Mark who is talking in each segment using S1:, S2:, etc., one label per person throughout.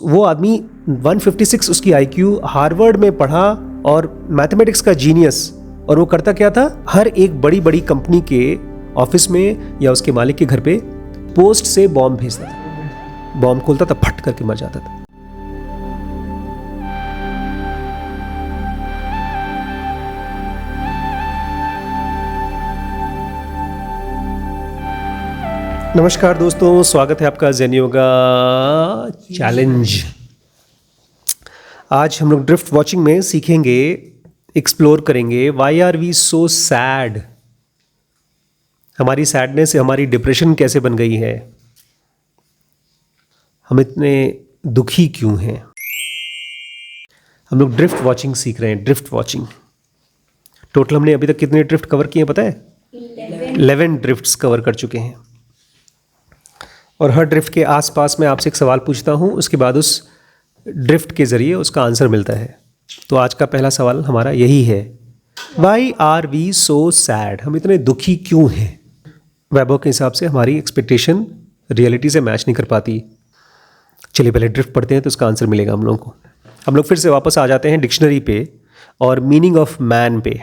S1: वो आदमी 156 उसकी आईक्यू, हार्वर्ड में पढ़ा और मैथमेटिक्स का जीनियस। और वो करता क्या था, हर एक बड़ी बड़ी कंपनी के ऑफिस में या उसके मालिक के घर पे पोस्ट से बॉम्ब भेजता था। बॉम्ब खोलता था, फट करके मर जाता था। नमस्कार दोस्तों, स्वागत है आपका ज़ेन योगा चैलेंज। आज हम लोग ड्रिफ्ट वॉचिंग में सीखेंगे, एक्सप्लोर करेंगे why are we so sad. हमारी सैडनेस से हमारी डिप्रेशन कैसे बन गई है, हम इतने दुखी क्यों हैं। हम लोग ड्रिफ्ट वॉचिंग सीख रहे हैं। ड्रिफ्ट वॉचिंग टोटल हमने अभी तक कितने ड्रिफ्ट कवर किए हैं पता है? 11 ड्रिफ्ट्स कवर कर चुके हैं। और हर ड्रिफ्ट के आसपास मैं आपसे एक सवाल पूछता हूँ, उसके बाद उस ड्रिफ्ट के ज़रिए उसका आंसर मिलता है। तो आज का पहला सवाल हमारा यही है, why are we so sad. हम इतने दुखी क्यों हैं? वैभव के हिसाब से हमारी एक्सपेक्टेशन रियलिटी से मैच नहीं कर पाती। चलिए पहले ड्रिफ्ट पढ़ते हैं तो उसका आंसर मिलेगा हम लोगों को। हम लोग फिर से वापस आ जाते हैं डिक्शनरी पे और मीनिंग ऑफ मैन पे।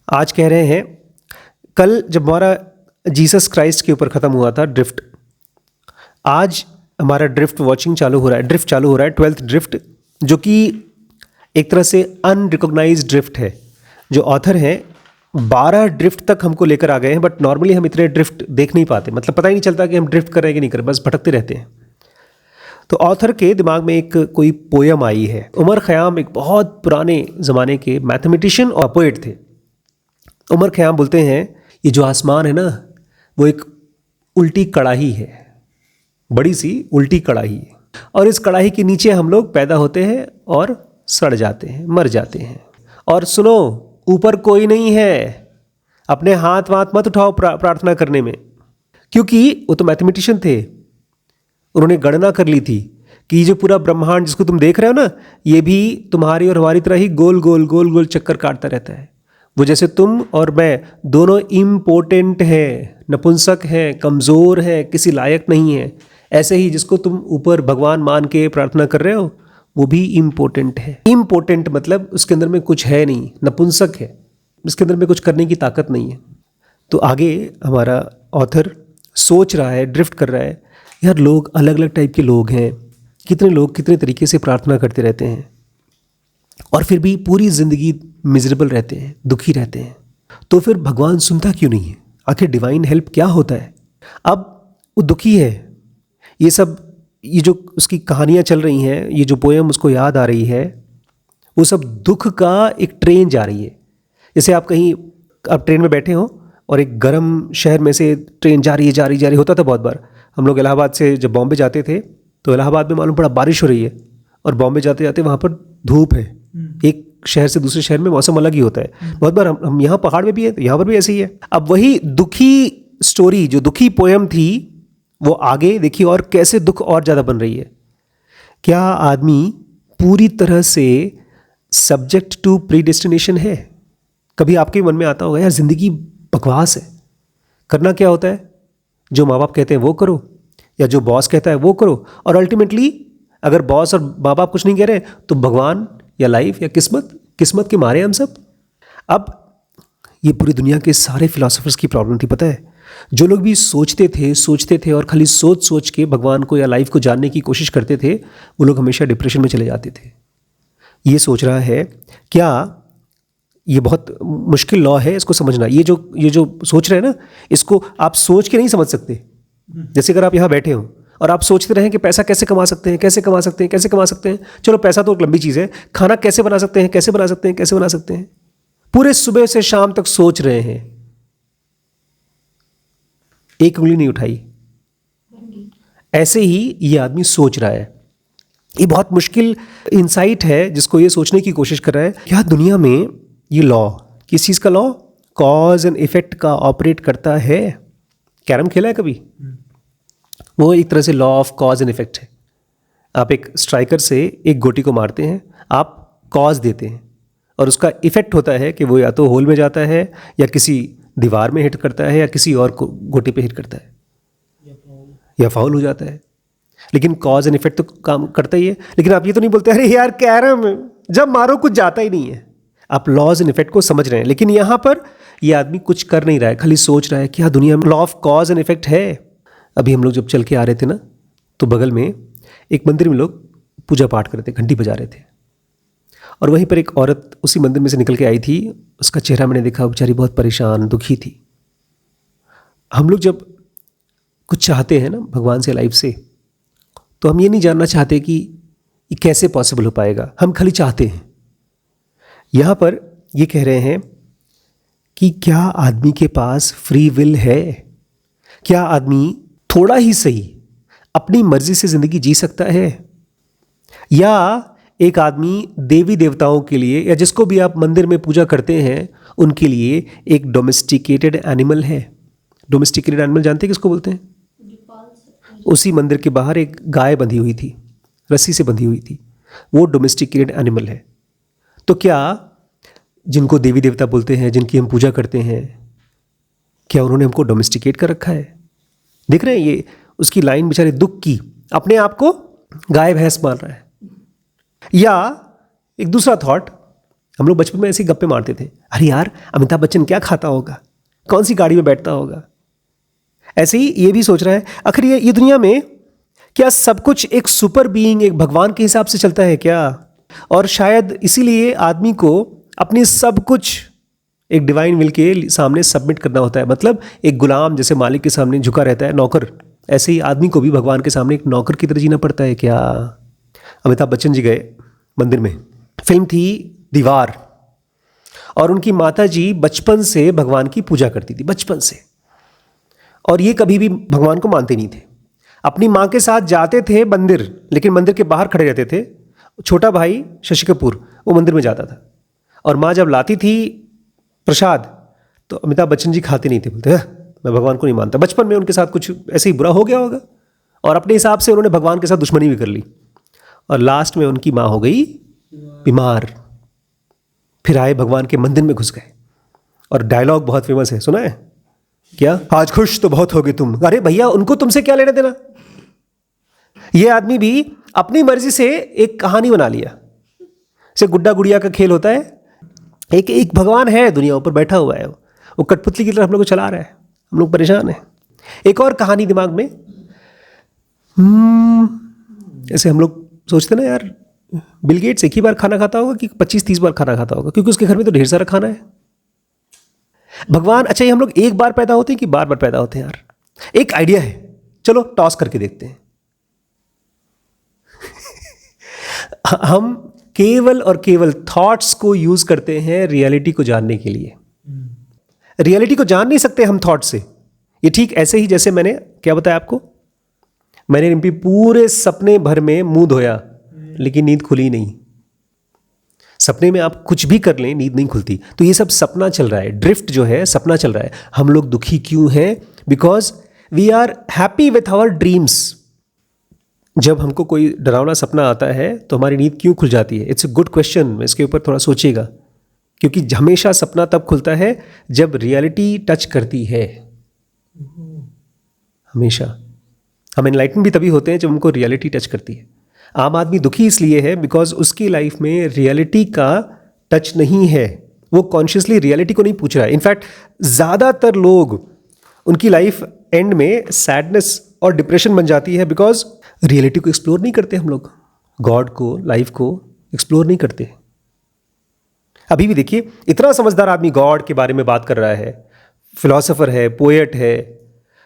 S1: आज कह रहे हैं, कल जब हमारा जीसस क्राइस्ट के ऊपर ख़त्म हुआ था ड्रिफ्ट, आज हमारा ड्रिफ्ट वॉचिंग चालू हो रहा है। ड्रिफ्ट चालू हो रहा है 12th ड्रिफ्ट, जो कि एक तरह से अनरिकॉग्नाइज्ड ड्रिफ्ट है। जो ऑथर हैं 12 ड्रिफ्ट तक हमको लेकर आ गए हैं, बट नॉर्मली हम इतने ड्रिफ्ट देख नहीं पाते। मतलब पता ही नहीं चलता कि हम ड्रिफ्ट कर रहे हैं कि नहीं कर रहे, बस भटकते रहते हैं। तो ऑथर के दिमाग में एक कोई पोयम आई है। उमर ख़याम एक बहुत पुराने ज़माने के मैथमेटिशियन और पोएट थे। उमर ख़याम बोलते हैं, ये जो आसमान है ना, वो एक उल्टी कड़ाही है, बड़ी सी उल्टी कड़ाही है। और इस कड़ाही के नीचे हम लोग पैदा होते हैं और सड़ जाते हैं, मर जाते हैं। और सुनो, ऊपर कोई नहीं है, अपने हाथ वाथ मत उठाओ प्रार्थना करने में। क्योंकि वो तो मैथमेटिशियन थे, उन्होंने गणना कर ली थी कि ये जो पूरा ब्रह्मांड जिसको तुम देख रहे हो ना, ये भी तुम्हारी और हमारी तरह ही गोल गोल गोल गोल चक्कर काटता रहता है। वो जैसे तुम और मैं दोनों इम्पोर्टेंट हैं, नपुंसक हैं, कमज़ोर हैं, किसी लायक नहीं है, ऐसे ही जिसको तुम ऊपर भगवान मान के प्रार्थना कर रहे हो, वो भी इम्पोर्टेंट है। इम्पोर्टेंट मतलब उसके अंदर में कुछ है नहीं, नपुंसक है, उसके अंदर में कुछ करने की ताकत नहीं है। तो आगे हमारा ऑथर सोच रहा है, ड्रिफ्ट कर रहा है, यार लोग अलग अलग टाइप के लोग हैं, कितने लोग कितने तरीके से प्रार्थना करते रहते हैं और फिर भी पूरी ज़िंदगी मिजरेबल रहते हैं, दुखी रहते हैं। तो फिर भगवान सुनता क्यों नहीं है? आखिर डिवाइन हेल्प क्या होता है? अब वो दुखी है, ये सब, ये जो उसकी कहानियाँ चल रही हैं, ये जो पोएम उसको याद आ रही है, वो सब दुख का एक ट्रेन जा रही है। जैसे आप कहीं, आप ट्रेन में बैठे हो और एक गर्म शहर में से ट्रेन जा रही है, जा रही होता था बहुत बार। हम लोग इलाहाबाद से जब बॉम्बे जाते थे तो इलाहाबाद में मालूम पड़ा बारिश हो रही है और बॉम्बे जाते जाते वहाँ पर धूप है। एक शहर से दूसरे शहर में मौसम अलग ही होता है। बहुत बार हम यहाँ पहाड़ में भी है, तो यहाँ पर भी ऐसे ही है। अब वही दुखी स्टोरी, जो दुखी पोएम थी, वो आगे देखिए और कैसे दुख और ज़्यादा बन रही है। क्या आदमी पूरी तरह से सब्जेक्ट टू प्रीडेस्टिनेशन है? कभी आपके मन में आता होगा, यार ज़िंदगी बकवास है, करना क्या होता है? जो माँ बाप कहते हैं वो करो, या जो बॉस कहता है वो करो, और अल्टीमेटली अगर बॉस और माँ बाप कुछ नहीं कह रहे तो भगवान या लाइफ या किस्मत के मारे हम सब। अब ये पूरी दुनिया के सारे फिलोसोफर्स की प्रॉब्लम थी, पता है? जो लोग भी सोचते थे और खाली सोच के भगवान को या लाइफ को जानने की कोशिश करते थे, वो लोग हमेशा डिप्रेशन में चले जाते थे। ये सोच रहा है क्या, ये बहुत मुश्किल लॉ है इसको समझना। ये जो सोच रहे हैं ना, इसको आप सोच के नहीं समझ सकते। जैसे अगर आप यहाँ बैठे हो और आप सोचते रहें कि पैसा कैसे कमा सकते हैं। चलो पैसा तो एक लंबी चीज़ है, खाना कैसे बना सकते हैं, पूरे सुबह से शाम तक सोच रहे हैं, एक उंगली नहीं उठाई। ऐसे ही ये आदमी सोच रहा है। ये बहुत मुश्किल इंसाइट है जिसको ये सोचने की कोशिश कर रहा है, क्या दुनिया में ये लॉ, किस चीज़ का लॉ, कॉज एंड इफेक्ट का ऑपरेट करता है? कैरम खेला है कभी? वो एक तरह से law of cause and effect है। आप एक स्ट्राइकर से एक गोटी को मारते हैं, आप कॉज देते हैं, और उसका इफेक्ट होता है कि वो या तो होल में जाता है, या किसी दीवार में हिट करता है, या किसी और गोटी पे हिट करता है, या फाउल हो जाता है। लेकिन कॉज एंड इफेक्ट तो काम करता ही है। लेकिन आप ये तो नहीं बोलते अरे यार कैरम जब मारो कुछ जाता ही नहीं है। आप लॉज एंड इफेक्ट को समझ रहे हैं, लेकिन यहाँ पर ये आदमी कुछ कर नहीं रहा है, खाली सोच रहा है कि हाँ दुनिया में law of cause and effect है। अभी हम लोग जब चल के आ रहे थे ना, तो बगल में एक मंदिर में लोग पूजा पाठ कर रहे थे, घंटी बजा रहे थे, और वहीं पर एक औरत उसी मंदिर में से निकल के आई थी। उसका चेहरा मैंने देखा, बेचारी बहुत परेशान दुखी थी। हम लोग जब कुछ चाहते हैं ना भगवान से, लाइफ से, तो हम ये नहीं जानना चाहते कि ये कैसे पॉसिबल हो पाएगा, हम खाली चाहते हैं। यहाँ पर ये कह रहे हैं कि क्या आदमी के पास फ्री विल है? क्या आदमी थोड़ा ही सही अपनी मर्जी से ज़िंदगी जी सकता है? या एक आदमी देवी देवताओं के लिए, या जिसको भी आप मंदिर में पूजा करते हैं, उनके लिए एक डोमेस्टिकेटेड एनिमल है? डोमेस्टिकेटेड एनिमल जानते हैं किसको बोलते हैं? उसी मंदिर के बाहर एक गाय बंधी हुई थी, रस्सी से बंधी हुई थी, वो डोमेस्टिकेटेड एनिमल है। तो क्या जिनको देवी देवता बोलते हैं, जिनकी हम पूजा करते हैं, क्या उन्होंने हमको डोमेस्टिकेट कर रखा है? देख रहे हैं ये उसकी लाइन, बेचारे दुख की, अपने आप को गाय भैंस मान रहा है। या एक दूसरा थॉट, हम लोग बचपन में ऐसे गप्पे मारते थे, अरे यार अमिताभ बच्चन क्या खाता होगा, कौन सी गाड़ी में बैठता होगा। ऐसे ही ये भी सोच रहा है, आखिर ये दुनिया में क्या सब कुछ एक सुपर बीइंग, एक भगवान के हिसाब से चलता है क्या? और शायद इसीलिए आदमी को अपनी सब कुछ एक डिवाइन विल के सामने सबमिट करना होता है। मतलब एक गुलाम जैसे मालिक के सामने झुका रहता है, नौकर, ऐसे ही आदमी को भी भगवान के सामने एक नौकर की तरह जीना पड़ता है क्या? अमिताभ बच्चन जी गए मंदिर में, फिल्म थी दीवार, और उनकी माता जी बचपन से भगवान की पूजा करती थी, बचपन से, और ये कभी भी भगवान को मानते नहीं थे। अपनी माँ के साथ जाते थे मंदिर, लेकिन मंदिर के बाहर खड़े रहते थे। छोटा भाई शशि कपूर वो मंदिर में जाता था, और माँ जब लाती थी प्रसाद तो अमिताभ बच्चन जी खाते नहीं थे, बोलते मैं भगवान को नहीं मानता। बचपन में उनके साथ कुछ ऐसे ही बुरा हो गया होगा, और अपने हिसाब से उन्होंने भगवान के साथ दुश्मनी भी कर ली, और लास्ट में उनकी माँ हो गई बीमार। फिर आए भगवान के मंदिर में घुस गए, और डायलॉग बहुत फेमस है, सुना है क्या? आज खुश तो बहुत हो गए तुम। अरे भैया उनको तुमसे क्या लेना देना? ये आदमी भी अपनी मर्जी से एक कहानी बना लिया, जैसे गुड्डा गुड़िया का खेल होता है। एक भगवान है दुनिया ऊपर बैठा हुआ है, वो कठपुतली की तरह हम लोग को चला रहा है, हम लोग परेशान हैं। एक और कहानी दिमाग में, ऐसे हम लोग सोचते ना यार, बिल गेट्स एक ही बार खाना खाता होगा कि 25-30 बार खाना खाता होगा, क्योंकि उसके घर में तो ढेर सारा खाना है। भगवान, अच्छा ये हम लोग एक बार पैदा होते हैं कि बार बार पैदा होते हैं? यार एक आइडिया है, चलो टॉस करके देखते हैं। हम केवल और केवल थॉट्स को यूज करते हैं रियलिटी को जानने के लिए। रियलिटी को जान नहीं सकते हम थॉट से। ये ठीक ऐसे ही जैसे मैंने क्या बताया आपको, मैंने रिम्पी पूरे सपने भर में मुंह धोया, लेकिन नींद खुली नहीं। सपने में आप कुछ भी कर लें, नींद नहीं खुलती। तो ये सब सपना चल रहा है, ड्रिफ्ट जो है सपना चल रहा है। हम लोग दुखी क्यों हैं? Because we are happy with our dreams. जब हमको कोई डरावना सपना आता है तो हमारी नींद क्यों खुल जाती है? इट्स अ गुड क्वेश्चन, इसके ऊपर थोड़ा सोचिएगा, क्योंकि हमेशा सपना तब खुलता है जब रियलिटी टच करती है। हमेशा हम एनलाइटन भी तभी होते हैं जब हमको रियलिटी टच करती है। आम आदमी दुखी इसलिए है बिकॉज उसकी लाइफ में रियलिटी का टच नहीं है, वो कॉन्शियसली रियलिटी को नहीं पूछ रहा है। इनफैक्ट ज़्यादातर लोग, उनकी लाइफ एंड में सैडनेस और डिप्रेशन बन जाती है बिकॉज रियलिटी को एक्सप्लोर नहीं करते हम लोग, गॉड को, लाइफ को एक्सप्लोर नहीं करते। अभी भी देखिए, इतना समझदार आदमी गॉड के बारे में बात कर रहा है, फिलोसोफर है, पोएट है,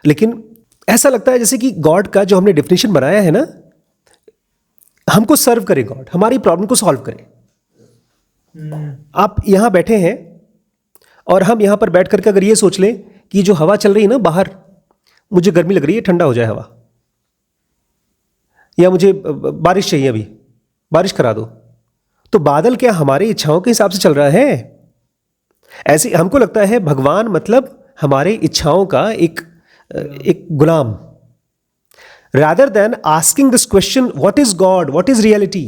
S1: लेकिन ऐसा लगता है जैसे कि गॉड का जो हमने डेफिनेशन बनाया है ना, हमको सर्व करे गॉड, हमारी प्रॉब्लम को सॉल्व करे। आप यहां बैठे हैं और हम यहां पर बैठ करके अगर ये सोच लें कि जो हवा चल रही है ना बाहर, मुझे गर्मी लग रही है, ठंडा हो जाए हवा, या मुझे बारिश चाहिए, अभी बारिश करा दो, तो बादल क्या हमारी इच्छाओं के हिसाब से चल रहा है? ऐसे हमको लगता है भगवान मतलब हमारे इच्छाओं का एक गुलाम। Rather than asking this question, what is God, what is reality?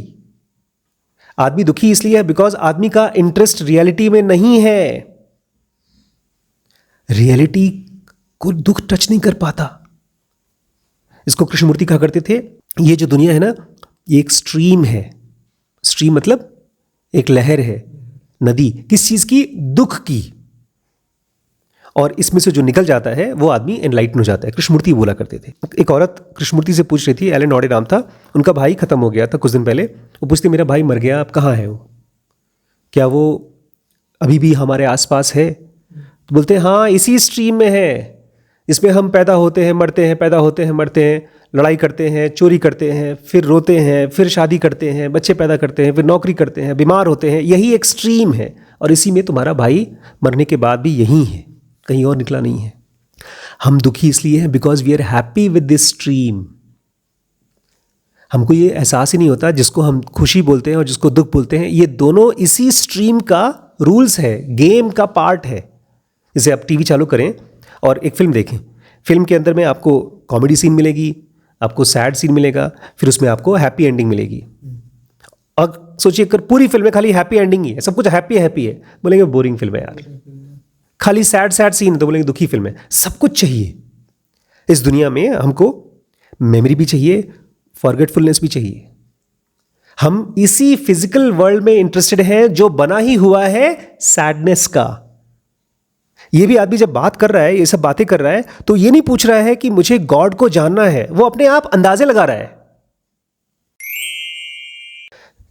S1: आदमी दुखी इसलिए है बिकॉज आदमी का इंटरेस्ट रियलिटी में नहीं है। रियलिटी को दुख टच नहीं कर पाता। इसको कृष्णमूर्ति कहा करते थे, ये जो दुनिया है ना, ये एक स्ट्रीम है। स्ट्रीम मतलब एक लहर है, नदी, किस चीज़ की? दुख की। और इसमें से जो निकल जाता है वो आदमी एनलाइटन हो जाता है। कृष्णमूर्ति बोला करते थे। एक औरत कृष्णमूर्ति से पूछ रही थी, एलन ऑडे नाम था उनका, भाई खत्म हो गया था कुछ दिन पहले। वो पूछती, मेरा भाई मर गया, अब कहाँ है वो? क्या वो अभी भी हमारे आसपास है? तो बोलते हैं हाँ, इसी स्ट्रीम में है, इसमें हम पैदा होते हैं, मरते हैं, पैदा होते हैं, मरते हैं, लड़ाई करते हैं, चोरी करते हैं, फिर रोते हैं, फिर शादी करते हैं, बच्चे पैदा करते हैं, फिर नौकरी करते हैं, बीमार होते हैं। यही एक स्ट्रीम है और इसी में तुम्हारा भाई मरने के बाद भी यही है, कहीं और निकला नहीं है। हम दुखी इसलिए हैं because we are happy with this stream. हमको ये एहसास ही नहीं होता, जिसको हम खुशी बोलते हैं और जिसको दुख बोलते हैं, ये दोनों इसी स्ट्रीम का रूल्स है, गेम का पार्ट है। जैसे आप टीवी चालू करें और एक फिल्म देखें, फिल्म के अंदर में आपको कॉमेडी सीन मिलेगी, आपको सैड सीन मिलेगा, फिर उसमें आपको हैप्पी एंडिंग मिलेगी। और सोचिए अगर पूरी फिल्म में खाली हैप्पी एंडिंग ही है, सब कुछ हैप्पी हैप्पी है, बोलेंगे बोरिंग फिल्म है यार। खाली सैड सैड सीन तो बोलेंगे दुखी फिल्म है। सब कुछ चाहिए इस दुनिया में। हमको मेमोरी भी चाहिए, फॉरगेटफुलनेस भी चाहिए। हम इसी फिजिकल वर्ल्ड में इंटरेस्टेड हैं जो बना ही हुआ है सैडनेस का। ये भी आदमी जब बात कर रहा है, ये सब बातें कर रहा है, तो ये नहीं पूछ रहा है कि मुझे गॉड को जानना है, वो अपने आप अंदाजे लगा रहा है।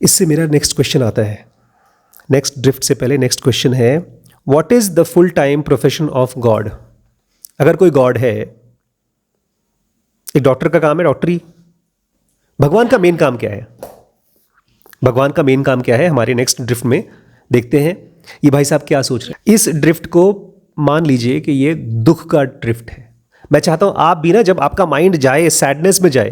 S1: इससे मेरा नेक्स्ट क्वेश्चन आता है। नेक्स्ट ड्रिफ्ट से पहले नेक्स्ट क्वेश्चन है, what is the full time profession of God? अगर कोई गॉड है, एक डॉक्टर का काम है डॉक्टरी, भगवान का मेन काम क्या है? भगवान का मेन काम क्या है? हमारे नेक्स्ट ड्रिफ्ट में देखते हैं ये भाई साहब क्या सोच रहे हैं। इस ड्रिफ्ट को मान लीजिए कि ये दुख का ड्रिफ्ट है। मैं चाहता हूं आप भी ना, जब आपका माइंड जाए सैडनेस में जाए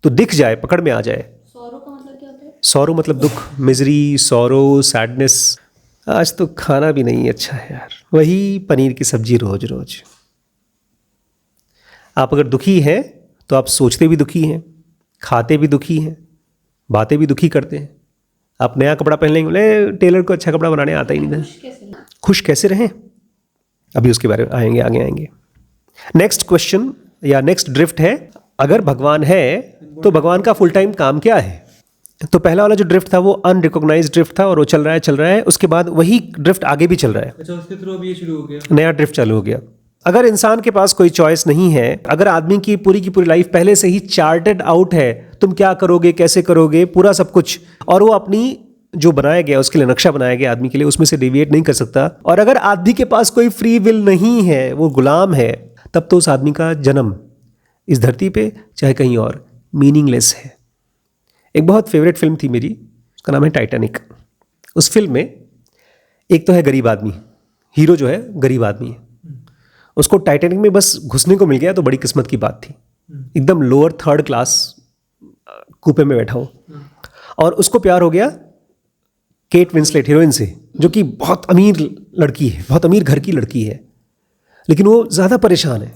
S1: तो दिख जाए, पकड़ में आ जाए।
S2: सौरो का मतलब क्या होता है?
S1: सौरो मतलब दुख, मिजरी, सौरो, सैडनेस। आज तो खाना भी नहीं अच्छा है यार, वही पनीर की सब्जी रोज रोज। आप अगर दुखी हैं तो आप सोचते भी दुखी हैं, खाते भी दुखी हैं, बातें भी दुखी करते हैं। आप नया कपड़ा पहन लेंगे, बोले टेलर को अच्छा कपड़ा बनाने आता ही नहीं था। खुश कैसे रहें? अभी उसके बारे में आएंगे, आगे आएंगे। नेक्स्ट क्वेश्चन या नेक्स्ट ड्रिफ्ट है, अगर भगवान है तो भगवान का फुल टाइम काम क्या है? तो पहला वाला जो ड्रिफ्ट था वो अनरिकॉग्नाइज्ड ड्रिफ्ट था और वो चल रहा है। उसके बाद वही ड्रिफ्ट आगे भी चल रहा है।
S3: अच्छा, उसके थ्रू अभी ये शुरू हो गया,
S1: नया ड्रिफ्ट चालू हो गया। अगर इंसान के पास कोई चॉइस नहीं है, अगर आदमी की पूरी लाइफ पहले से ही चार्टेड आउट है, तुम क्या करोगे, कैसे करोगे, पूरा सब कुछ, और वो अपनी जो बनाया गया, उसके लिए नक्शा बनाया गया आदमी के लिए, उसमें से डेविएट नहीं कर सकता, और अगर आदमी के पास कोई फ्री विल नहीं है, वो गुलाम है, तब तो उस आदमी का जन्म इस धरती पे चाहे कहीं और मीनिंगलेस है। एक बहुत फेवरेट फिल्म थी मेरी, उसका नाम है टाइटैनिक। उस फिल्म में एक तो है गरीब आदमी, हीरो जो है गरीब आदमी है, उसको टाइटैनिक में बस घुसने को मिल गया तो बड़ी किस्मत की बात थी। एकदम लोअर थर्ड क्लास कूपे में बैठा हो, और उसको प्यार हो गया केट विंसलेट हीरोइन से, जो कि बहुत अमीर लड़की है, बहुत अमीर घर की लड़की है, लेकिन वो ज़्यादा परेशान है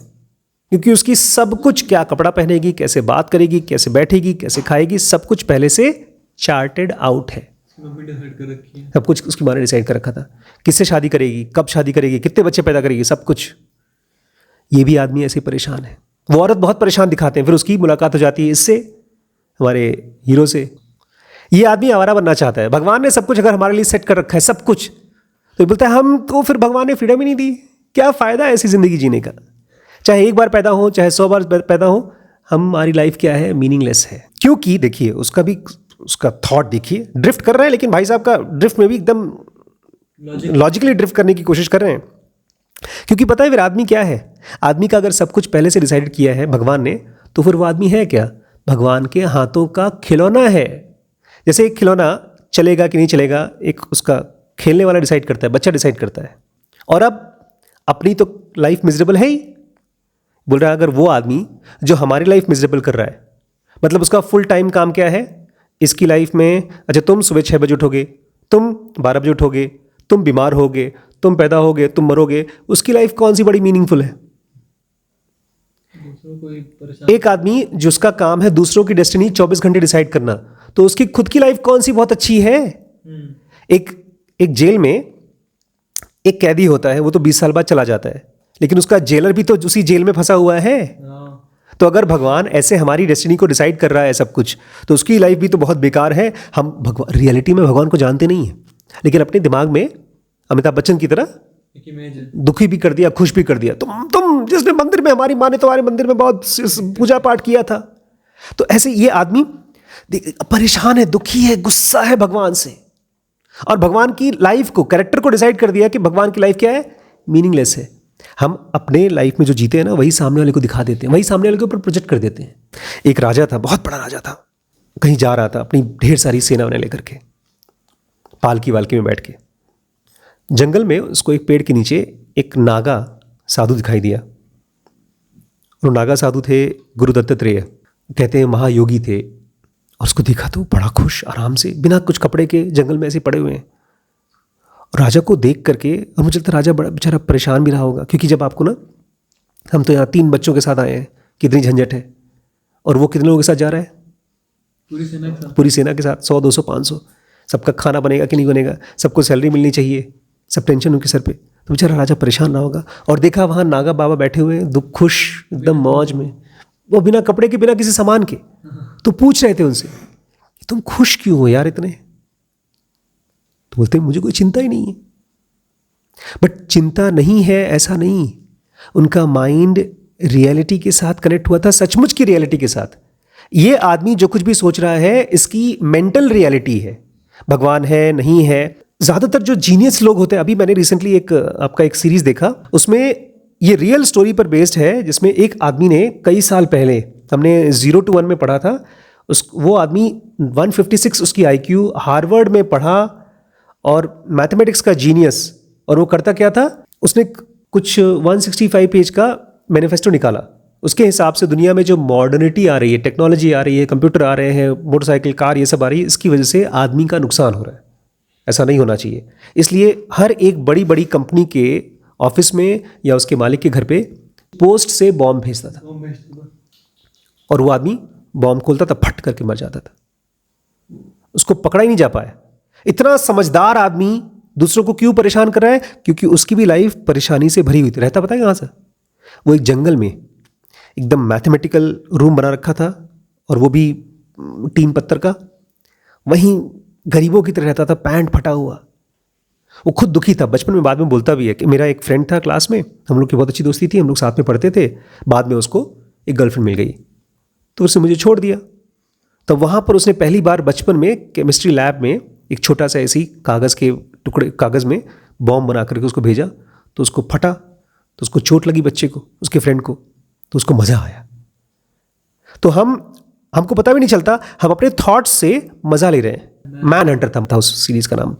S1: क्योंकि उसकी सब कुछ, क्या कपड़ा पहनेगी, कैसे बात करेगी, कैसे बैठेगी, कैसे खाएगी, सब कुछ पहले से चार्टेड आउट है।
S3: मम्मी डिसाइड कर रखी है,
S1: सब कुछ उसकी माँ ने डिसाइड कर रखा था, किससे शादी करेगी, कब शादी करेगी, कितने बच्चे पैदा करेगी, सब कुछ। ये भी आदमी ऐसे परेशान है। वो औरत बहुत परेशान दिखाते हैं, फिर उसकी मुलाकात हो जाती है इससे, हमारे हीरो से। ये आदमी आवारा बनना चाहता है। भगवान ने सब कुछ अगर हमारे लिए सेट कर रखा है, सब कुछ, तो बोलता है हमको फिर भगवान ने फ्रीडम ही नहीं दी, क्या फ़ायदा है ऐसी ज़िंदगी जीने का? चाहे एक बार पैदा हो, चाहे 100 बार पैदा हो, हमारी लाइफ क्या है? मीनिंगलेस है। क्योंकि देखिए उसका भी, उसका थॉट देखिए, ड्रिफ्ट कर रहे हैं, लेकिन भाई साहब का ड्रिफ्ट में भी एकदम लॉजिकली ड्रिफ्ट करने की कोशिश कर रहे हैं। क्योंकि पता है फिर आदमी क्या है? आदमी का अगर सब कुछ पहले से डिसाइड किया है भगवान ने, तो फिर वो आदमी है क्या? भगवान के हाथों का खिलौना है। जैसे एक खिलौना चलेगा कि नहीं चलेगा, एक उसका खेलने वाला डिसाइड करता है, बच्चा डिसाइड करता है। और अब अपनी तो लाइफ मिजरेबल है ही, बोल रहा है अगर वो आदमी जो हमारी लाइफ मिजरेबल कर रहा है, मतलब उसका फुल टाइम काम क्या है इसकी लाइफ में? अच्छा, तुम सुबह 6 बजे उठोगे, तुम 12 बजे उठोगे, तुम बीमार होगे, तुम पैदा होगे, तुम मरोगे, उसकी लाइफ कौन सी बड़ी मीनिंगफुल है?
S3: दूसरों को ही परेशान।
S1: एक आदमी जिसका काम है दूसरों की डेस्टिनी 24 घंटे डिसाइड करना, तो उसकी खुद की लाइफ कौन सी बहुत अच्छी है? एक जेल में एक कैदी होता है, वो तो 20 साल बाद चला जाता है, लेकिन उसका जेलर भी तो उसी जेल में फंसा हुआ है। तो अगर भगवान ऐसे हमारी डेस्टिनी को डिसाइड कर रहा है सब कुछ, तो उसकी लाइफ भी तो बहुत बेकार है। हम भगवान रियलिटी में भगवान को जानते नहीं हैं, लेकिन अपने दिमाग में अमिताभ बच्चन की तरह
S3: एक इमेज है।
S1: दुखी भी कर दिया, खुश भी कर दिया। तुम जिसने मंदिर में, हमारी माँ ने तुम्हारे मंदिर में बहुत पूजा पाठ किया था। तो ऐसे ये आदमी परेशान है, दुखी है, गुस्सा है भगवान से, और भगवान की लाइफ को, कैरेक्टर को डिसाइड कर दिया कि भगवान की लाइफ क्या है, मीनिंगलेस है। हम अपने लाइफ में जो जीते हैं ना, वही सामने वाले को दिखा देते हैं, वही सामने वाले के ऊपर प्रोजेक्ट कर देते हैं। एक राजा था, बहुत बड़ा राजा था, कहीं जा रहा था अपनी ढेर सारी सेना ने लेकर के, पालकी वालकी में बैठ के। जंगल में उसको एक पेड़ के नीचे एक नागा साधु दिखाई दिया। वो नागा साधु थे गुरु दत्तात्रेय, कहते हैं महायोगी थे। और उसको देखा तो बड़ा खुश, आराम से, बिना कुछ कपड़े के जंगल में ऐसे पड़े हुए हैं। राजा को देख करके, और मुझे लगता है राजा बड़ा बेचारा परेशान भी रहा होगा, क्योंकि जब आपको ना, हम तो यहाँ 3 बच्चों के साथ आए हैं, कितनी झंझट है, और वो कितने लोगों के साथ जा रहा है,
S3: पूरी सेना के साथ।
S1: पूरी सेना के साथ, 100 200 500, सबका खाना बनेगा कि नहीं बनेगा, सबको सैलरी मिलनी चाहिए, सब टेंशन उनके सर पे। तो बेचारा राजा परेशान रहा होगा, और देखा वहाँ नागा बाबा बैठे हुए हैं, दुख खुश, एकदम मौज में, वो बिना कपड़े के, बिना किसी सामान के। तो पूछ रहे थे उनसे, तुम खुश क्यों हो यार इतने? तो बोलते मुझे कोई चिंता ही नहीं है। बट चिंता नहीं है ऐसा नहीं, उनका माइंड रियलिटी के साथ कनेक्ट हुआ था, सचमुच की रियलिटी के साथ। ये आदमी जो कुछ भी सोच रहा है, इसकी मेंटल रियलिटी है, भगवान है नहीं है। ज़्यादातर जो जीनियस लोग होते हैं, अभी मैंने रिसेंटली आपका एक सीरीज देखा, उसमें ये रियल स्टोरी पर बेस्ड है, जिसमें एक आदमी ने कई साल पहले, हमने 0 to 1 में पढ़ा था, वो आदमी 156 उसकी IQ, हार्वर्ड में पढ़ा, और मैथमेटिक्स का जीनियस। और वो करता क्या था, उसने कुछ 165 पेज का मैनिफेस्टो निकाला। उसके हिसाब से दुनिया में जो मॉडर्निटी आ रही है, टेक्नोलॉजी आ रही है, कंप्यूटर आ रहे हैं, मोटरसाइकिल, कार, ये सब आ रही है, इसकी वजह से आदमी का नुकसान हो रहा है, ऐसा नहीं होना चाहिए। इसलिए हर एक बड़ी बड़ी कंपनी के ऑफिस में या उसके मालिक के घर पे पोस्ट से बॉम्ब भेजता था, और वो आदमी बॉम्ब खोलता था, फट करके मर जाता था, उसको पकड़ा ही नहीं जा पाया। इतना समझदार आदमी दूसरों को क्यों परेशान कर रहा है? क्योंकि उसकी भी लाइफ परेशानी से भरी हुई थी। रहता पता है कहाँ से? वो एक जंगल में एकदम मैथमेटिकल रूम बना रखा था, और वो भी 3 पत्थर का, वहीं गरीबों की तरह रहता था, पैंट फटा हुआ। वो खुद दुखी था, बचपन में, बाद में बोलता भी है कि मेरा एक फ्रेंड था क्लास में, हम लोग की बहुत अच्छी दोस्ती थी, हम लोग साथ में पढ़ते थे, बाद में उसको एक गर्लफ्रेंड मिल गई, तो उसने मुझे छोड़ दिया। तो वहाँ पर उसने पहली बार बचपन में केमिस्ट्री लैब में एक छोटा सा ऐसी कागज़ के टुकड़े, कागज़ में बॉम्ब बना करके उसको भेजा, तो उसको फटा, तो उसको चोट लगी बच्चे को, उसके फ्रेंड को, तो उसको मज़ा आया। तो हमको पता भी नहीं चलता, हम अपने थॉट्स से मज़ा ले रहे हैं। मैन हंटर था उस सीरीज़ का नाम।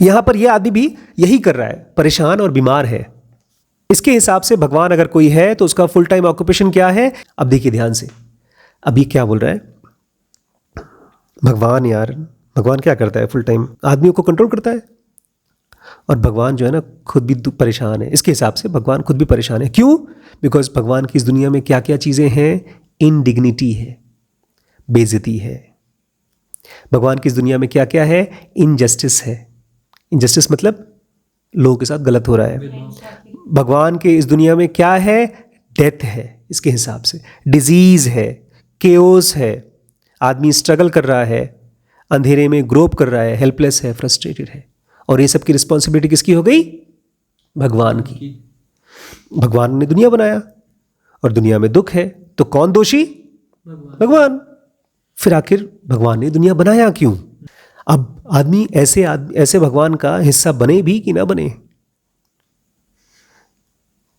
S1: यहाँ पर यह आदमी भी यही कर रहा है, परेशान और बीमार है। इसके हिसाब से भगवान अगर कोई है तो उसका फुल टाइम ऑक्यूपेशन क्या है? अब देखिए ध्यान से, अभी क्या बोल रहा है भगवान। यार भगवान क्या करता है? फुल टाइम आदमियों को कंट्रोल करता है, और भगवान जो है ना, खुद भी परेशान है। इसके हिसाब से भगवान खुद भी परेशान है। क्यों? बिकॉज भगवान की इस दुनिया में क्या क्या चीज़ें हैं? इनडिग्निटी है, बेइज्जती है। भगवान की इस दुनिया में क्या क्या है? इनजस्टिस है। इनजस्टिस मतलब लोगों के साथ गलत हो रहा है। भगवान के इस दुनिया में क्या है? डेथ है, इसके हिसाब से डिजीज़ है, केओस है, आदमी स्ट्रगल कर रहा है, अंधेरे में ग्रोप कर रहा है, हेल्पलेस है, फ्रस्ट्रेटेड है। और ये सब की रिस्पॉन्सिबिलिटी किसकी हो गई? भगवान की। भगवान ने दुनिया बनाया, और दुनिया में दुख है, तो कौन दोषी? भगवान। फिर आखिर भगवान ने दुनिया बनाया क्यों? अब आदमी ऐसे भगवान का हिस्सा बने भी कि ना बने।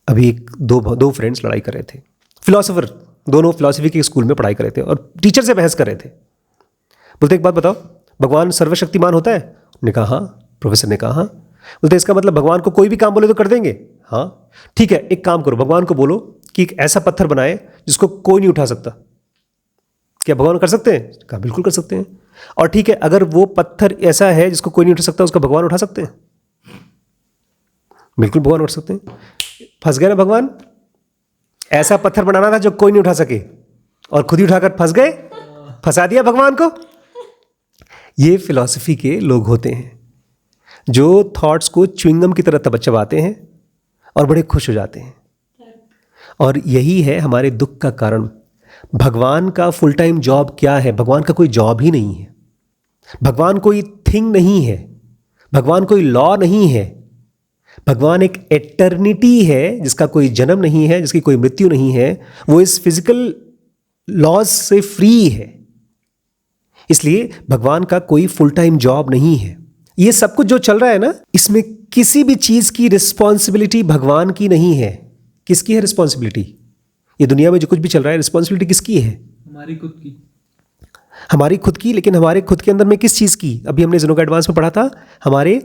S1: अभी दो फ्रेंड्स लड़ाई कर रहे थे, फिलोसोफर, दोनों फिलॉसफी के स्कूल में पढ़ाई कर रहे थे, और टीचर से बहस कर रहे थे। बोलते एक बात बताओ, भगवान सर्वशक्तिमान होता है? ने कहा हाँ। प्रोफेसर ने कहा हाँ। बोलते इसका मतलब भगवान को कोई भी काम बोले तो कर देंगे? हाँ। ठीक है, एक काम करो, भगवान को बोलो कि एक ऐसा पत्थर बनाए जिसको कोई नहीं उठा सकता। क्या भगवान कर सकते हैं? कहा बिल्कुल कर सकते हैं। और ठीक है, अगर वो पत्थर ऐसा है जिसको कोई नहीं उठा सकता, उसका भगवान उठा सकते हैं? बिल्कुल भगवान उठा सकते हैं। फंस गए ना भगवान। ऐसा पत्थर बनाना था जो कोई नहीं उठा सके, और खुद ही उठाकर फंस गए, फंसा दिया भगवान को। ये फिलॉसफी के लोग होते हैं जो थॉट्स को च्युइंगम की तरह चबाते हैं और बड़े खुश हो जाते हैं। और यही है हमारे दुख का कारण। भगवान का फुल टाइम जॉब क्या है? भगवान का कोई जॉब ही नहीं है। भगवान कोई थिंग नहीं है। भगवान कोई लॉ नहीं है। भगवान एक एटर्निटी है जिसका कोई जन्म नहीं है, जिसकी कोई मृत्यु नहीं है। वो इस फिजिकल लॉज से फ्री है। इसलिए भगवान का कोई फुल टाइम जॉब नहीं है। ये सब कुछ जो चल रहा है ना, इसमें किसी भी चीज की रिस्पॉन्सिबिलिटी भगवान की नहीं है। किसकी है रिस्पॉन्सिबिलिटी? ये दुनिया में जो कुछ भी चल रहा है, रिस्पॉन्सिबिलिटी किसकी है?
S3: हमारी खुद की।
S1: हमारी खुद की। लेकिन हमारे खुद के अंदर में किस चीज की? अभी हमने ज़ेनोका एडवांस में पढ़ा था, हमारे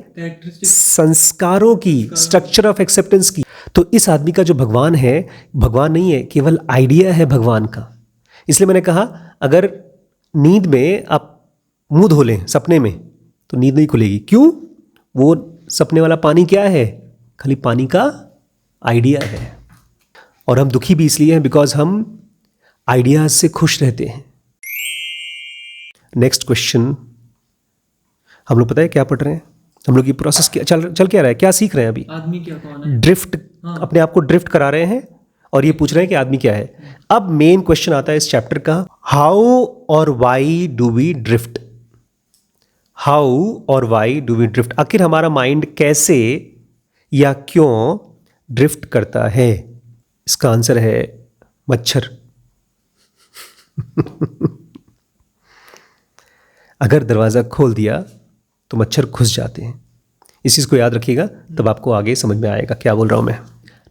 S1: संस्कारों की, स्ट्रक्चर ऑफ एक्सेप्टेंस की। तो इस आदमी का जो भगवान है, भगवान नहीं है, केवल आइडिया है भगवान का। इसलिए मैंने कहा, अगर नींद में आप मुंह धो लें सपने में, तो नींद नहीं खुलेगी। क्यों? वो सपने वाला पानी क्या है? खाली पानी का आइडिया है। और हम दुखी भी इसलिए हैं बिकॉज हम आइडियाज से खुश रहते हैं। नेक्स्ट क्वेश्चन, हम लोग पता है क्या पढ़ रहे हैं? हम लोग ये प्रोसेस क्या चल क्या रहा है? क्या सीख रहे हैं अभी?
S3: आदमी क्या कौन है?
S1: ड्रिफ्ट। अपने आप को ड्रिफ्ट करा रहे हैं और ये पूछ रहे हैं कि आदमी क्या है। अब मेन क्वेश्चन आता है इस चैप्टर का, हाउ और why do we drift? How और वाई डू वी ड्रिफ्ट? आखिर हमारा माइंड कैसे या क्यों ड्रिफ्ट करता है? इसका आंसर है मच्छर। अगर दरवाज़ा खोल दिया तो मच्छर घुस जाते हैं। इस चीज़ को याद रखिएगा, तब आपको आगे समझ में आएगा क्या बोल रहा हूँ मैं।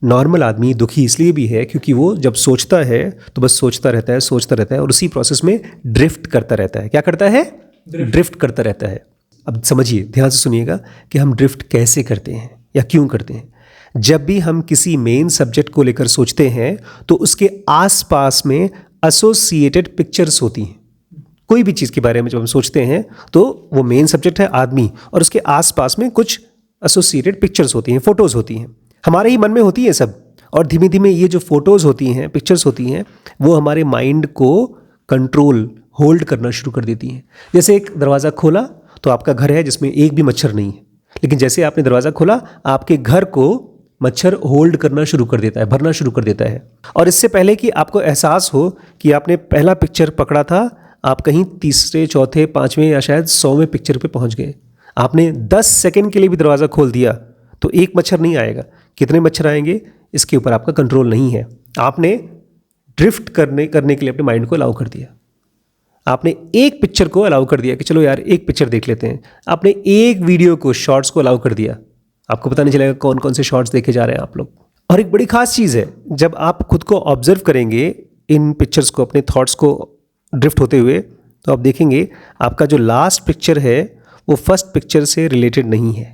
S1: नॉर्मल आदमी दुखी इसलिए भी है क्योंकि वो जब सोचता है तो बस सोचता रहता है, सोचता रहता है और उसी प्रोसेस में ड्रिफ्ट करता रहता है। क्या करता है? ड्रिफ्ट करता रहता है। अब समझिए, ध्यान से सुनिएगा कि हम ड्रिफ्ट कैसे करते हैं या क्यों करते हैं। जब भी हम किसी मेन सब्जेक्ट को लेकर सोचते हैं तो उसके आसपास में एसोसिएटेड पिक्चर्स होती हैं। कोई भी चीज़ के बारे में जब हम सोचते हैं तो वो मेन सब्जेक्ट है आदमी, और उसके आसपास में कुछ एसोसिएटेड पिक्चर्स होती हैं, फोटोज़ होती हैं। हमारे ही मन में होती है सब, और धीमे धीमे ये जो फोटोज़ होती हैं, पिक्चर्स होती हैं, वो हमारे माइंड को कंट्रोल, होल्ड करना शुरू कर देती हैं। जैसे एक दरवाज़ा खोला तो आपका घर है जिसमें एक भी मच्छर नहीं है, लेकिन जैसे आपने दरवाज़ा खोला आपके घर को मच्छर होल्ड करना शुरू कर देता है, भरना शुरू कर देता है। और इससे पहले कि आपको एहसास हो कि आपने पहला पिक्चर पकड़ा था, आप कहीं तीसरे, चौथे, पाँचवें या शायद 100वें पिक्चर पे पहुंच गए। आपने 10 सेकंड के लिए भी दरवाज़ा खोल दिया तो एक मच्छर नहीं आएगा। कितने मच्छर आएंगे इसके ऊपर आपका कंट्रोल नहीं है। आपने ड्रिफ्ट करने के लिए अपने माइंड को अलाउ कर दिया। आपने एक पिक्चर को अलाउ कर दिया कि चलो यार एक पिक्चर देख लेते हैं। आपने एक वीडियो को, शॉर्ट्स को अलाउ कर दिया। आपको पता नहीं चलेगा कौन कौन से शॉर्ट्स देखे जा रहे हैं आप लोग। और एक बड़ी खास चीज़ है, जब आप खुद को ऑब्जर्व करेंगे इन पिक्चर्स को, अपने थॉट्स को ड्रिफ्ट होते हुए, तो आप देखेंगे आपका जो लास्ट पिक्चर है वो फर्स्ट पिक्चर से रिलेटेड नहीं है।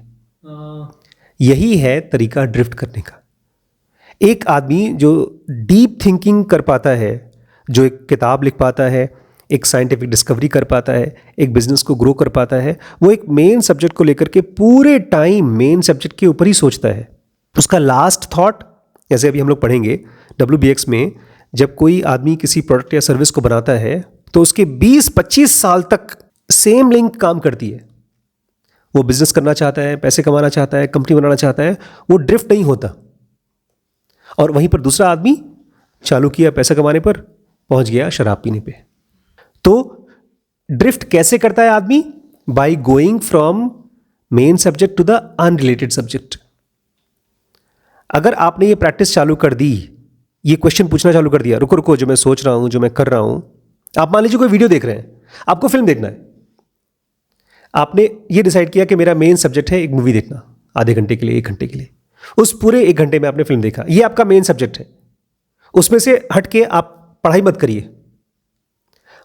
S1: यही है तरीका ड्रिफ्ट करने का। एक आदमी जो डीप थिंकिंग कर पाता है, जो एक किताब लिख पाता है, एक साइंटिफिक डिस्कवरी कर पाता है, एक बिजनेस को ग्रो कर पाता है, वो एक मेन सब्जेक्ट को लेकर के पूरे टाइम मेन सब्जेक्ट के ऊपर ही सोचता है। उसका लास्ट थॉट, जैसे अभी हम लोग पढ़ेंगे WBX में, जब कोई आदमी किसी प्रोडक्ट या सर्विस को बनाता है तो उसके 20-25 साल तक सेम लिंक काम करती है। वो बिजनेस करना चाहता है, पैसे कमाना चाहता है, कंपनी बनाना चाहता है, वो ड्रिफ्ट नहीं होता। और वहीं पर दूसरा आदमी चालू किया पैसा कमाने पर, पहुंच गया शराब पीने पे। तो ड्रिफ्ट कैसे करता है आदमी? By going from main subject to the unrelated subject. अगर आपने ये प्रैक्टिस चालू कर दी, ये क्वेश्चन पूछना चालू कर दिया, रुको रुको जो मैं सोच रहा हूं, जो मैं कर रहा हूं। आप मान लीजिए कोई वीडियो देख रहे हैं, आपको फिल्म देखना है। आपने ये डिसाइड किया कि मेरा मेन सब्जेक्ट है एक मूवी देखना, आधे घंटे के लिए, 1 घंटे के लिए। उस पूरे 1 घंटे में आपने फिल्म देखा, ये आपका मेन सब्जेक्ट है। उसमें से हट के आप पढ़ाई मत करिए।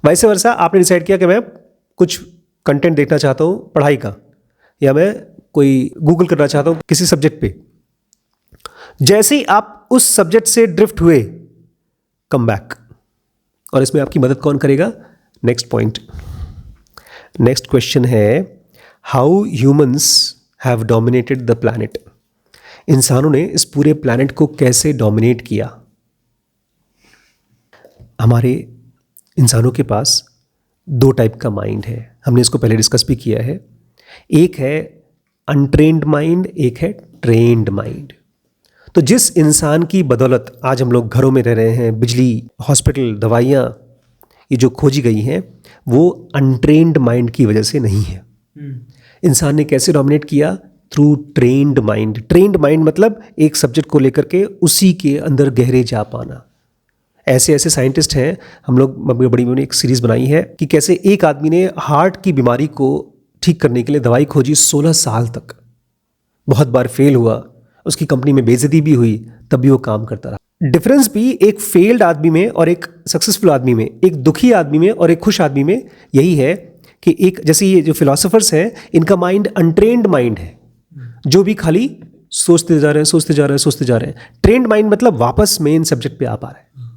S1: वैसे वर्षा आपने डिसाइड किया कि मैं कुछ कंटेंट देखना चाहता हूँ पढ़ाई का, या मैं कोई गूगल करना चाहता हूँ किसी सब्जेक्ट पे। जैसे ही आप उस सब्जेक्ट से ड्रिफ्ट हुए, कम बैक। और इसमें आपकी मदद कौन करेगा? नेक्स्ट पॉइंट, नेक्स्ट क्वेश्चन है, how humans have dominated the planet. इंसानों ने इस पूरे प्लैनेट को कैसे डोमिनेट किया? हमारे इंसानों के पास 2 टाइप का माइंड है। हमने इसको पहले डिस्कस भी किया है। एक है अनट्रेन्ड माइंड, एक है ट्रेन्ड माइंड। तो जिस इंसान की बदौलत आज हम लोग घरों में रह रहे हैं, बिजली, हॉस्पिटल, दवाइयाँ, ये जो खोजी गई हैं, वो अनट्रेन्ड माइंड की वजह से नहीं है। इंसान ने कैसे डोमिनेट किया? Through trained mind. Trained mind मतलब एक सब्जेक्ट को लेकर के उसी के अंदर गहरे जा पाना। ऐसे ऐसे साइंटिस्ट हैं, हम लोग बड़ी बड़ी एक सीरीज़ बनाई है कि कैसे एक आदमी ने हार्ट की बीमारी को ठीक करने के लिए दवाई खोजी 16 साल तक, बहुत बार फेल हुआ, उसकी कंपनी में बेइज्जती भी हुई, तब भी वो काम करता रहा। डिफरेंस भी एक फेल्ड आदमी में और एक सक्सेसफुल आदमी में, एक दुखी आदमी में और एक खुश आदमी में यही है कि एक जैसे ये जो फिलोसोफर्स हैं, इनका माइंड अनट्रेन्ड माइंड है, जो भी खाली सोचते जा रहे हैं, सोचते जा रहे हैं, सोचते जा रहे हैं। ट्रेन्ड माइंड मतलब वापस मेन सब्जेक्ट पे आ पा रहा है।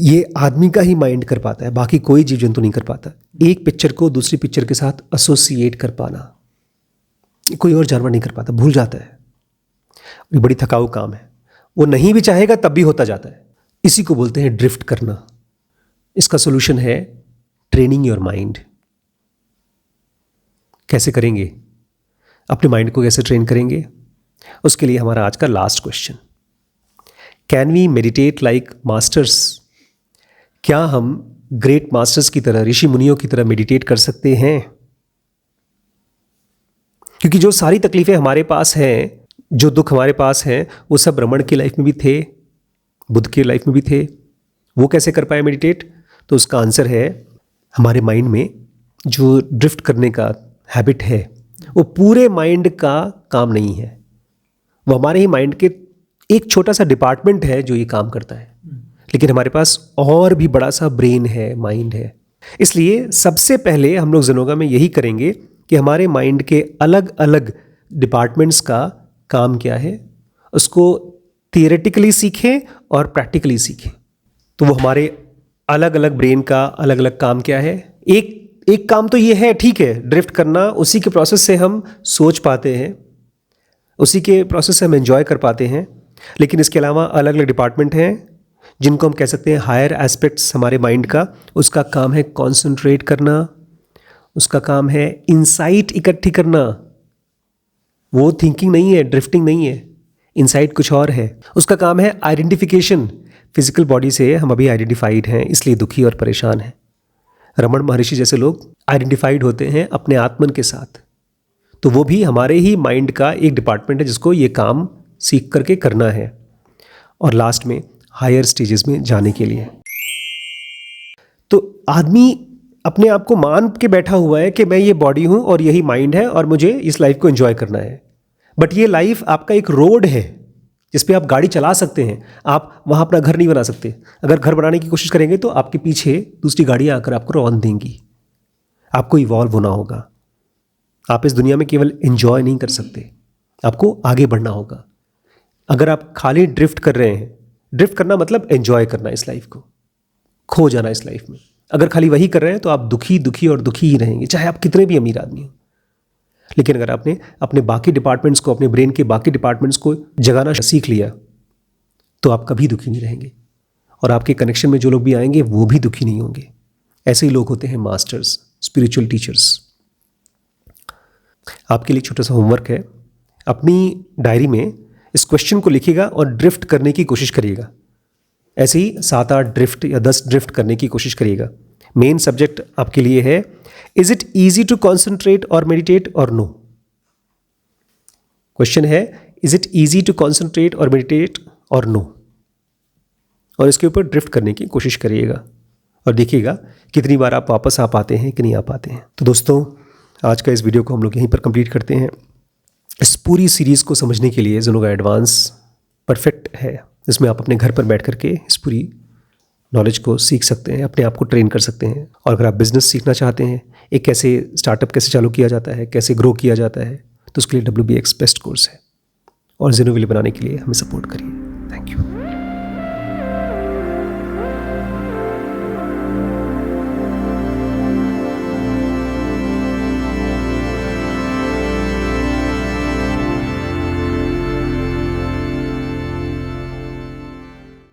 S1: ये आदमी का ही माइंड कर पाता है, बाकी कोई जीव जंतु नहीं कर पाता। एक पिक्चर को दूसरी पिक्चर के साथ एसोसिएट कर पाना कोई और जानवर नहीं कर पाता, भूल जाता है। ये बड़ी थकाऊ काम है, वो नहीं भी चाहेगा तब भी होता जाता है। इसी को बोलते हैं ड्रिफ्ट करना। इसका सोल्यूशन है ट्रेनिंग योर माइंड। कैसे करेंगे? अपने माइंड को कैसे ट्रेन करेंगे? उसके लिए हमारा आज का last question, can we meditate like masters? क्या हम ग्रेट मास्टर्स की तरह, ऋषि मुनियों की तरह मेडिटेट कर सकते हैं? क्योंकि जो सारी तकलीफें हमारे पास हैं, जो दुख हमारे पास हैं, वो सब रमण की लाइफ में भी थे, बुद्ध की लाइफ में भी थे। वो कैसे कर पाए मेडिटेट? तो उसका आंसर है, हमारे माइंड में जो ड्रिफ्ट करने का हैबिट है, वो पूरे माइंड का काम नहीं है। वो हमारे ही माइंड के एक छोटा सा डिपार्टमेंट है जो ये काम करता है। लेकिन हमारे पास और भी बड़ा सा ब्रेन है, माइंड है। इसलिए सबसे पहले हम लोग ज़ेनोगा में यही करेंगे कि हमारे माइंड के अलग अलग डिपार्टमेंट्स का काम क्या है, उसको थियरेटिकली सीखें और प्रैक्टिकली सीखें। तो वो हमारे अलग अलग ब्रेन का अलग अलग काम क्या है। एक काम तो ये है, ठीक है, ड्रिफ्ट करना, उसी के प्रोसेस से हम सोच पाते हैं, उसी के प्रोसेस से हम एंजॉय कर पाते हैं। लेकिन इसके अलावा अलग अलग डिपार्टमेंट हैं जिनको हम कह सकते हैं हायर एस्पेक्ट्स हमारे माइंड का। उसका काम है कॉन्सेंट्रेट करना, उसका काम है इंसाइट इकट्ठी करना। वो थिंकिंग नहीं है, ड्रिफ्टिंग नहीं है, इंसाइट कुछ और है। उसका काम है आइडेंटिफिकेशन। फिजिकल बॉडी से हम अभी आइडेंटिफाइड हैं, इसलिए दुखी और परेशान हैं। रमण महर्षि जैसे लोग आइडेंटिफाइड होते हैं अपने आत्मन के साथ। तो वो भी हमारे ही माइंड का एक डिपार्टमेंट है जिसको ये काम सीख करके करना है। और लास्ट में हायर स्टेजेस में जाने के लिए, तो आदमी अपने आप को मान के बैठा हुआ है कि मैं ये बॉडी हूँ और यही माइंड है और मुझे इस लाइफ को एंजॉय करना है। बट ये लाइफ आपका एक रोड है जिस पे आप गाड़ी चला सकते हैं, आप वहाँ अपना घर नहीं बना सकते। अगर घर बनाने की कोशिश करेंगे तो आपके पीछे दूसरी गाड़ियाँ आकर आपको रौंद देंगी। आपको इवॉल्व होना होगा। आप इस दुनिया में केवल एंजॉय नहीं कर सकते, आपको आगे बढ़ना होगा। अगर आप खाली ड्रिफ्ट कर रहे हैं, ड्रिफ्ट करना मतलब एंजॉय करना इस लाइफ को, खो जाना इस लाइफ में, अगर खाली वही कर रहे हैं तो आप दुखी दुखी और दुखी ही रहेंगे, चाहे आप कितने भी अमीर आदमी हो। लेकिन अगर आपने अपने बाकी डिपार्टमेंट्स को, अपने ब्रेन के बाकी डिपार्टमेंट्स को जगाना सीख लिया तो आप कभी दुखी नहीं रहेंगे। और आपके कनेक्शन में जो लोग भी आएंगे वो भी दुखी नहीं होंगे। ऐसे ही लोग होते हैं मास्टर्स, स्पिरिचुअल टीचर्स। आपके लिए छोटा सा होमवर्क है, अपनी डायरी में इस क्वेश्चन को लिखिएगा और ड्रिफ्ट करने की कोशिश करिएगा। ऐसे ही 7-8 ड्रिफ्ट या 10 ड्रिफ्ट करने की कोशिश करिएगा। मेन सब्जेक्ट आपके लिए है, is it easy to concentrate or meditate or no? Question है, is it easy to concentrate or meditate or no? और इसके ऊपर ड्रिफ्ट करने की कोशिश करिएगा और देखिएगा कितनी बार आप वापस आ पाते हैं कि नहीं आ पाते हैं। तो दोस्तों, आज का इस वीडियो को हम लोग यहीं पर कंप्लीट करते हैं। इस पूरी सीरीज़ को समझने के लिए ज़ेनोगा एडवांस परफेक्ट है, जिसमें आप अपने घर पर बैठ करके इस पूरी नॉलेज को सीख सकते हैं, अपने आप को ट्रेन कर सकते हैं। और अगर आप बिजनेस सीखना चाहते हैं, एक कैसे स्टार्टअप कैसे चालू किया जाता है, कैसे ग्रो किया जाता है, तो उसके लिए WBX बेस्ट कोर्स है। और ज़ेनोविले बनाने के लिए हमें सपोर्ट करिए। Thank you.